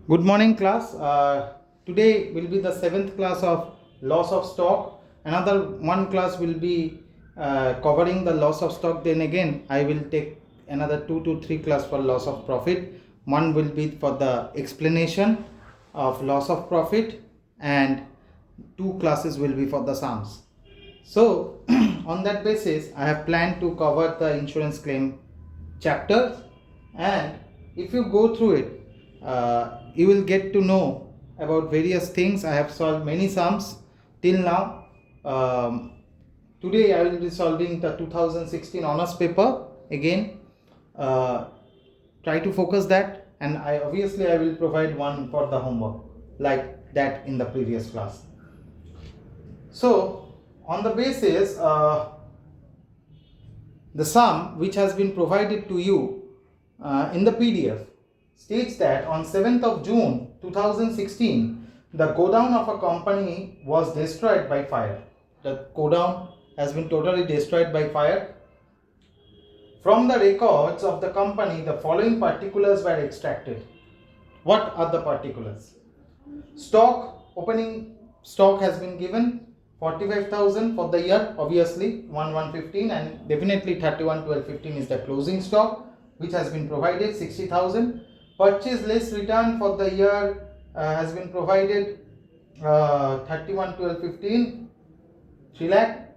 Good morning, class. Today will be the seventh class of loss of stock. Another one class will be covering the loss of stock. Then again, I will take another 2 to 3 class for loss of profit. One will be for the explanation of loss of profit, and 2 classes will be for the sums. So, on that basis, I have planned to cover the insurance claim chapters, and if you go through it, you will get to know about various things. I have solved many sums till now. Today I will be solving the 2016 honors paper again. Try to focus that, and I will provide one for the homework like that in the previous class. So on the basis, the sum which has been provided to you in the PDF states that on 7th of June 2016, the godown of a company was destroyed by fire. The godown has been totally destroyed by fire. From the records of the company, the following particulars were extracted. What are the particulars? Stock, opening stock has been given 45,000 for the year, obviously 1/1/15, and definitely 31/12/15 is the closing stock which has been provided 60,000. Purchase less return for the year has been provided 31/12/15 3 lakh.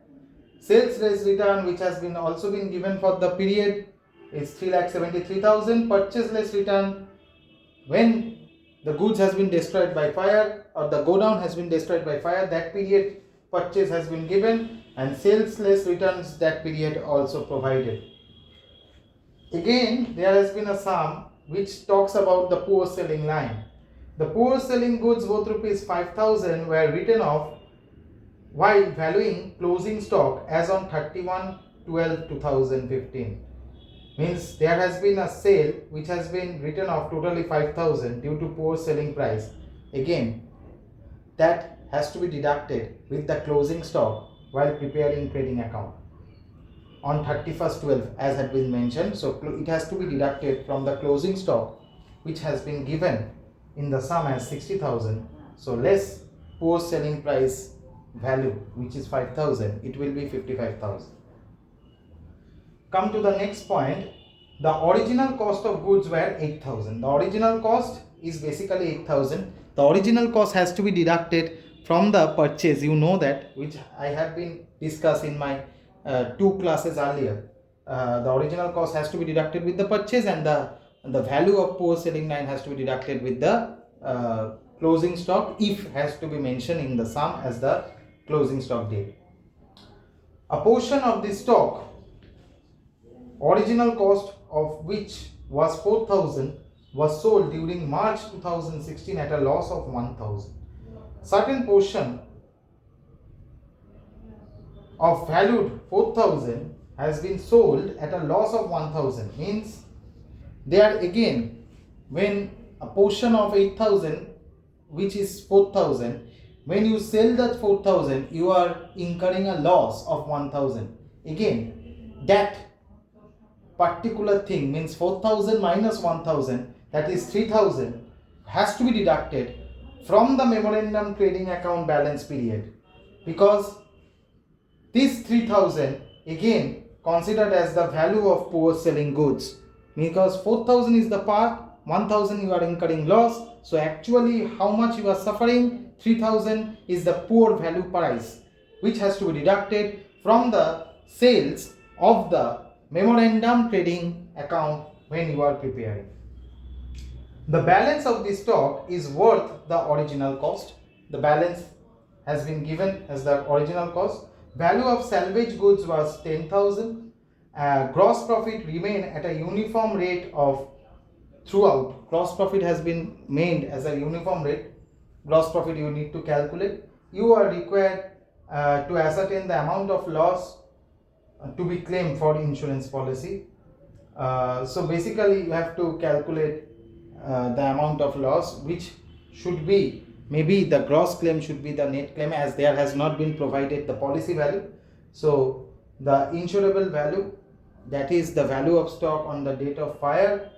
Sales less return which has been also been given for the period is 3,73,000. Purchase less return when the goods has been destroyed by fire or the godown has been destroyed by fire, that period purchase has been given, and sales less returns, that period also provided. Again, there has been a sum which talks about the poor selling line. The poor selling goods worth rupees 5,000 were written off while valuing closing stock as on 31/12/2015. Means there has been a sale which has been written off totally 5,000 due to poor selling price. Again, that has to be deducted with the closing stock while preparing trading account on 31st/12 as had been mentioned. So it has to be deducted from the closing stock which has been given in the sum as 60,000. So less poor selling price value which is 5,000, it will be 55,000. Come to the next point. The original cost of goods were 8,000. The original cost is basically 8,000. The original cost has to be deducted from the purchase. You know that, which I have been discussed in my 2 classes earlier. The original cost has to be deducted with the purchase, and the value of poor selling line has to be deducted with the closing stock if has to be mentioned in the sum as the closing stock date. A portion of the stock, original cost of which was 4,000, was sold during March 2016 at a loss of 1,000. Certain portion of valued 4,000 has been sold at a loss of 1,000. Means there again, when a portion of 8,000 which is 4,000, when you sell that 4,000, you are incurring a loss of 1,000. Again, that particular thing means 4,000 minus 1,000, that is 3,000, has to be deducted from the memorandum trading account balance period, because this 3,000 again considered as the value of poor selling goods, because 4,000 is the part, 1,000 you are incurring loss. So actually how much you are suffering, 3,000 is the poor value price which has to be deducted from the sales of the memorandum trading account when you are preparing. The balance of the stock is worth the original cost. The balance has been given as the original cost. Value of salvage goods was 10,000. Gross profit remained at a uniform rate of throughout. Gross profit has been made as a uniform rate. Gross profit you need to calculate. You are required to ascertain the amount of loss to be claimed for insurance policy. So basically you have to calculate the amount of loss, which should be, maybe the gross claim should be the net claim, as there has not been provided the policy value. So the insurable value, that is the value of stock on the date of fire,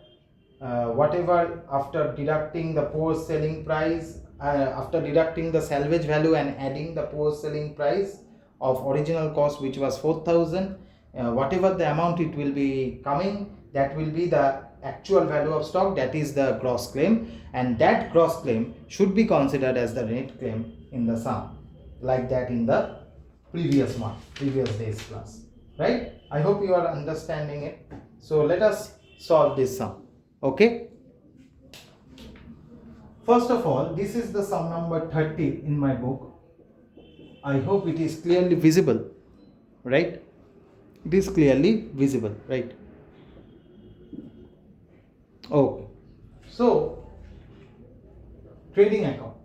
whatever after deducting the post selling price, after deducting the salvage value and adding the post selling price of original cost, which was 4,000, whatever the amount it will be coming, that will be the actual value of stock, that is the gross claim, and that gross claim should be considered as the net claim in the sum, like that in the previous day's class, right? I hope you are understanding it. So let us solve this sum. Okay, first of all, this is the sum number 30 in my book. I hope it is clearly visible, right? It is clearly visible, right? Okay, so trading account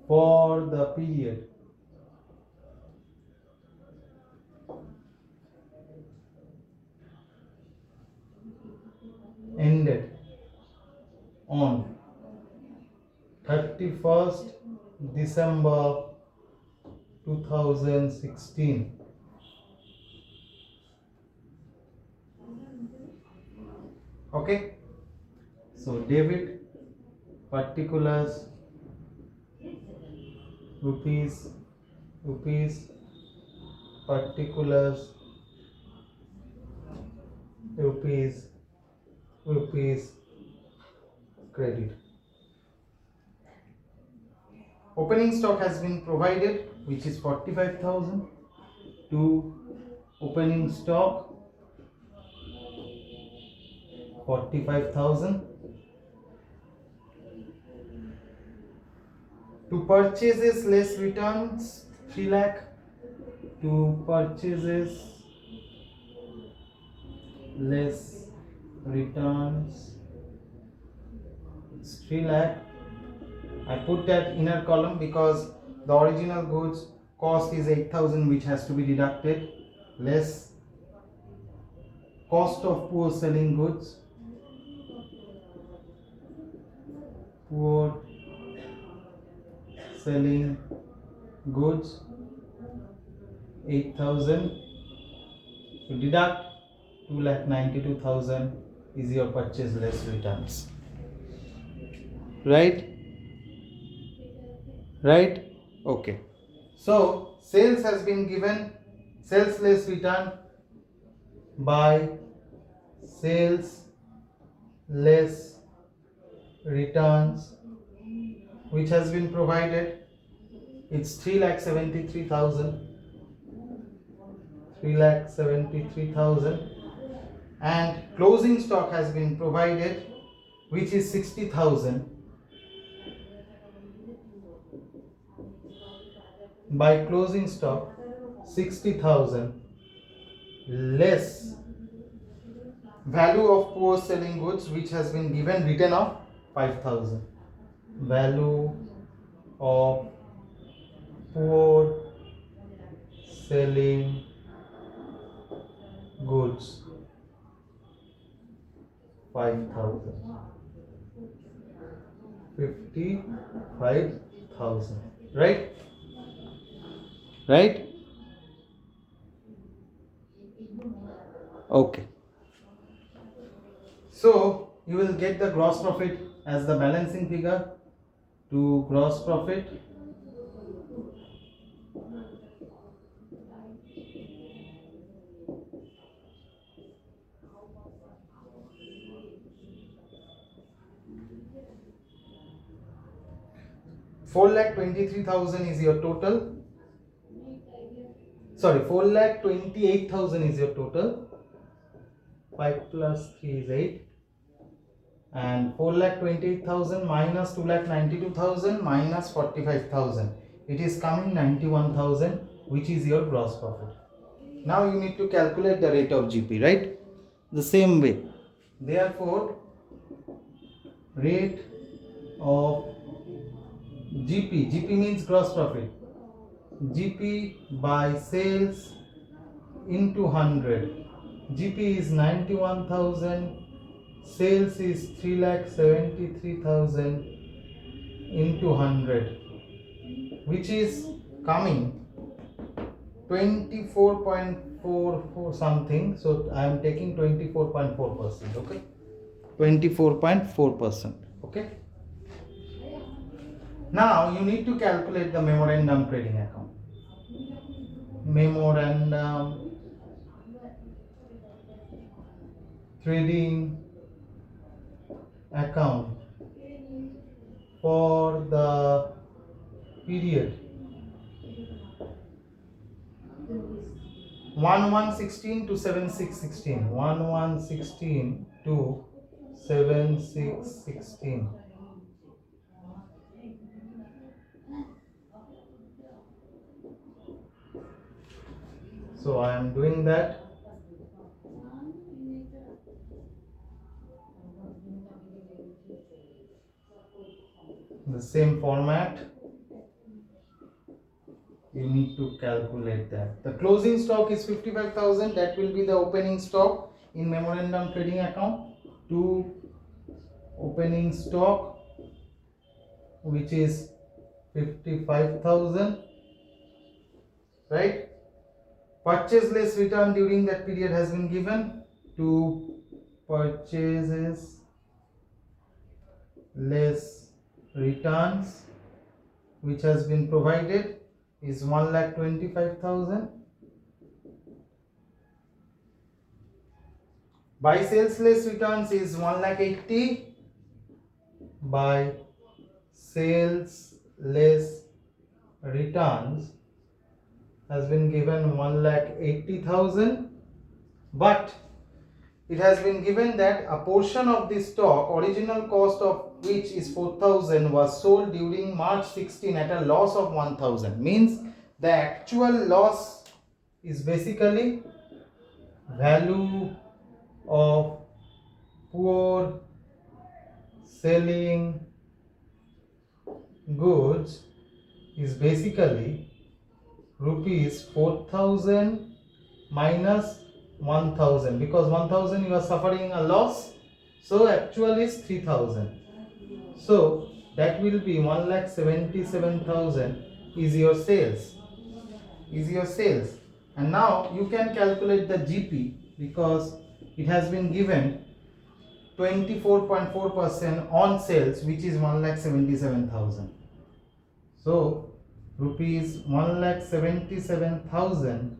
for the period ended on 31st December 2016. Okay, so debit particulars rupees particulars rupees credit. Opening stock has been provided, which is 45,000 to opening stock 45,000, to purchases less returns 3 lakh, to purchases less returns 3 lakh. I put that inner column because the original goods cost is 8,000, which has to be deducted, less cost of poor selling goods, poor selling goods 8,000, to deduct 2,92,000 is your purchase less returns, right? Okay, so sales has been given, sales less return by sales less returns, which has been provided, it's 3,73,000, and closing stock has been provided, which is 60,000, by closing stock 60,000 less value of poor selling goods, which has been given, written of 5,000, value of poor selling goods 5,000, 55,000, right? Okay, so you will get the gross profit as the balancing figure to gross profit. Four lakh 23,000 is your total. Sorry, 4,28,000 is your total. 5 plus 3 is 8. And 4,28,000 minus 2,92,000 minus 45,000. It is coming 91,000, which is your gross profit. Now you need to calculate the rate of GP, right? The same way. Therefore, rate of GP means gross profit. GP by sales into 100. GP is 91,000. Sales is 3,73,000 into 100, which is coming 24.5 24 something, so I am taking 24.4%. Okay, 24.4%. Okay. Now you need to calculate the memorandum trading account. Memorandum trading account for the period 1116 to 7616, 1116 to 7616. So I am doing that. The same format. You need to calculate that. The closing stock is 55,000. That will be the opening stock in memorandum trading account. To opening stock, which is 55,000, right? Purchase less return during that period has been given. To purchases less returns, which has been provided, is 1,25,000. Buy sales less returns is 1,80,000. By sales less returns has been given 1,80,000, but it has been given that a portion of the stock, original cost of which is 4,000, was sold during March 16 at a loss of 1,000. Means the actual loss is basically value of poor selling goods is basically rupees 4,000 minus 1,000, because 1,000 you are suffering a loss, so actual is 3,000. So that will be 1,77,000 is your sales. And now you can calculate the GP, because it has been given 24.4% on sales, which is 1,77,000. So rupees 1,77,000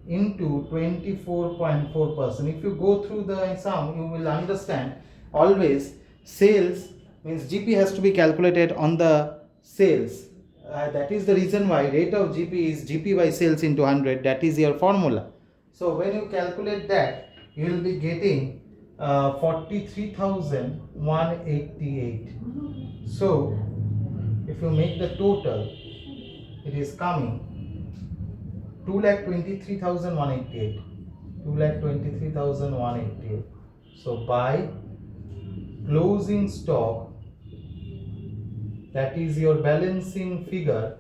into 24.4%. If you go through the sum, you will understand always sales means GP has to be calculated on the sales. That is the reason why rate of GP is GP by sales into 100. That is your formula. So when you calculate that, you will be getting 43,188. So if you make the total, it is coming 2,23,188. 2,23,188. So by closing stock, that is your balancing figure.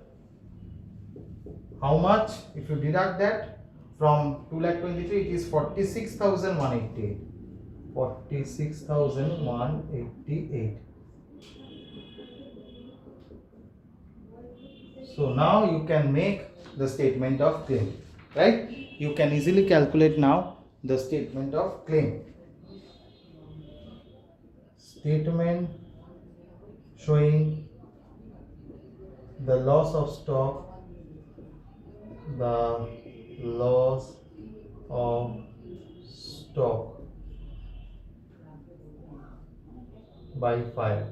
How much? If you deduct that from 2,23,000, it is 46,188. 46,188. So now you can make the statement of claim, right? You can easily calculate now the statement of claim. Statement showing the loss of stock, the loss of stock by fire.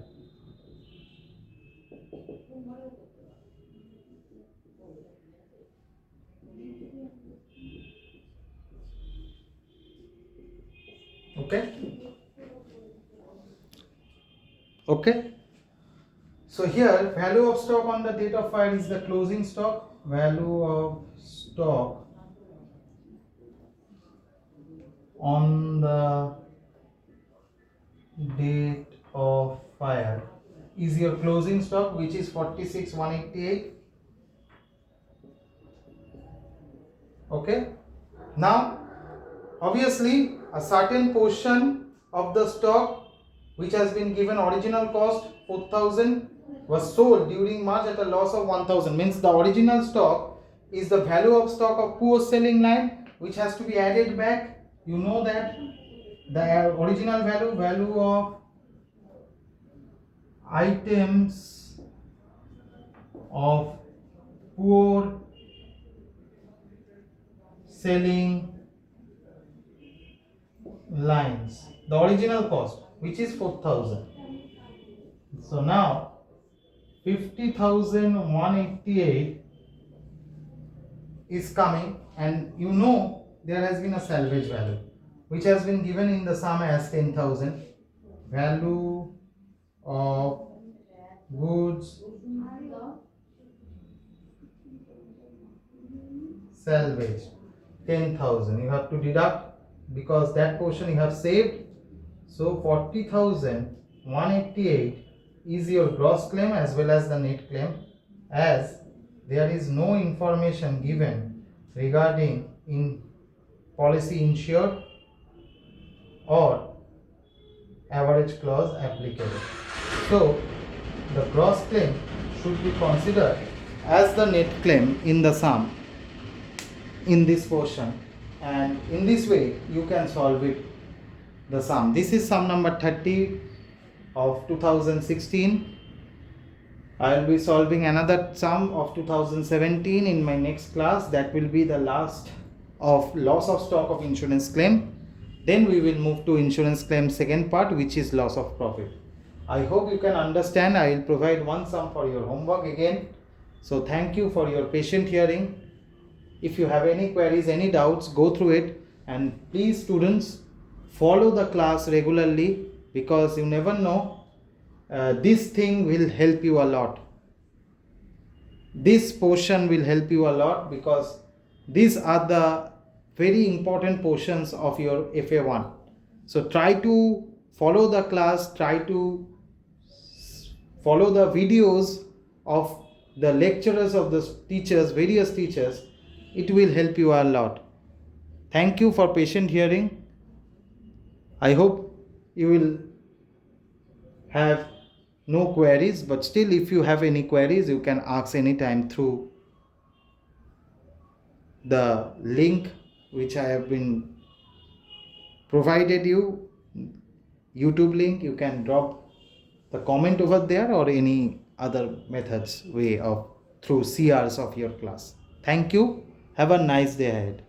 Okay. So here value of stock on the date of fire is the closing stock. Value of stock on the date of fire is your closing stock, which is 46,188. Okay. Now obviously a certain portion of the stock which has been given original cost 4,000 was sold during March at a loss of 1,000. Means the original stock is the value of stock of poor selling line which has to be added back. You know that the original value of items of poor selling lines, the original cost, which is 4,000. So now 50,188 is coming, and you know there has been a salvage value which has been given in the sum as 10,000. Value of goods salvage 10,000. You have to deduct because that portion you have saved. So 40,188 is your gross claim as well as the net claim, as there is no information given regarding in policy insured or average clause applicable. So the gross claim should be considered as the net claim in the sum in this portion, and in this way you can solve it, the sum. This is sum number 30 of 2016. I will be solving another sum of 2017 in my next class. That will be the last of loss of stock of insurance claim. Then we will move to insurance claim second part, which is loss of profit. I hope you can understand. I will provide one sum for your homework again. So thank you for your patient hearing. If you have any queries, any doubts, go through it, and please students follow the class regularly, because you never know, this thing will help you a lot. This portion will help you a lot because these are the very important portions of your FA1. So try to follow the class, try to follow the videos of the lecturers, of the teachers, various teachers. It will help you a lot. Thank you for patient hearing. I hope you will have no queries, but still if you have any queries, you can ask anytime through the link which I have been provided you, YouTube link. You can drop the comment over there, or any other methods way of through CRs of your class. Thank you. Have a nice day ahead.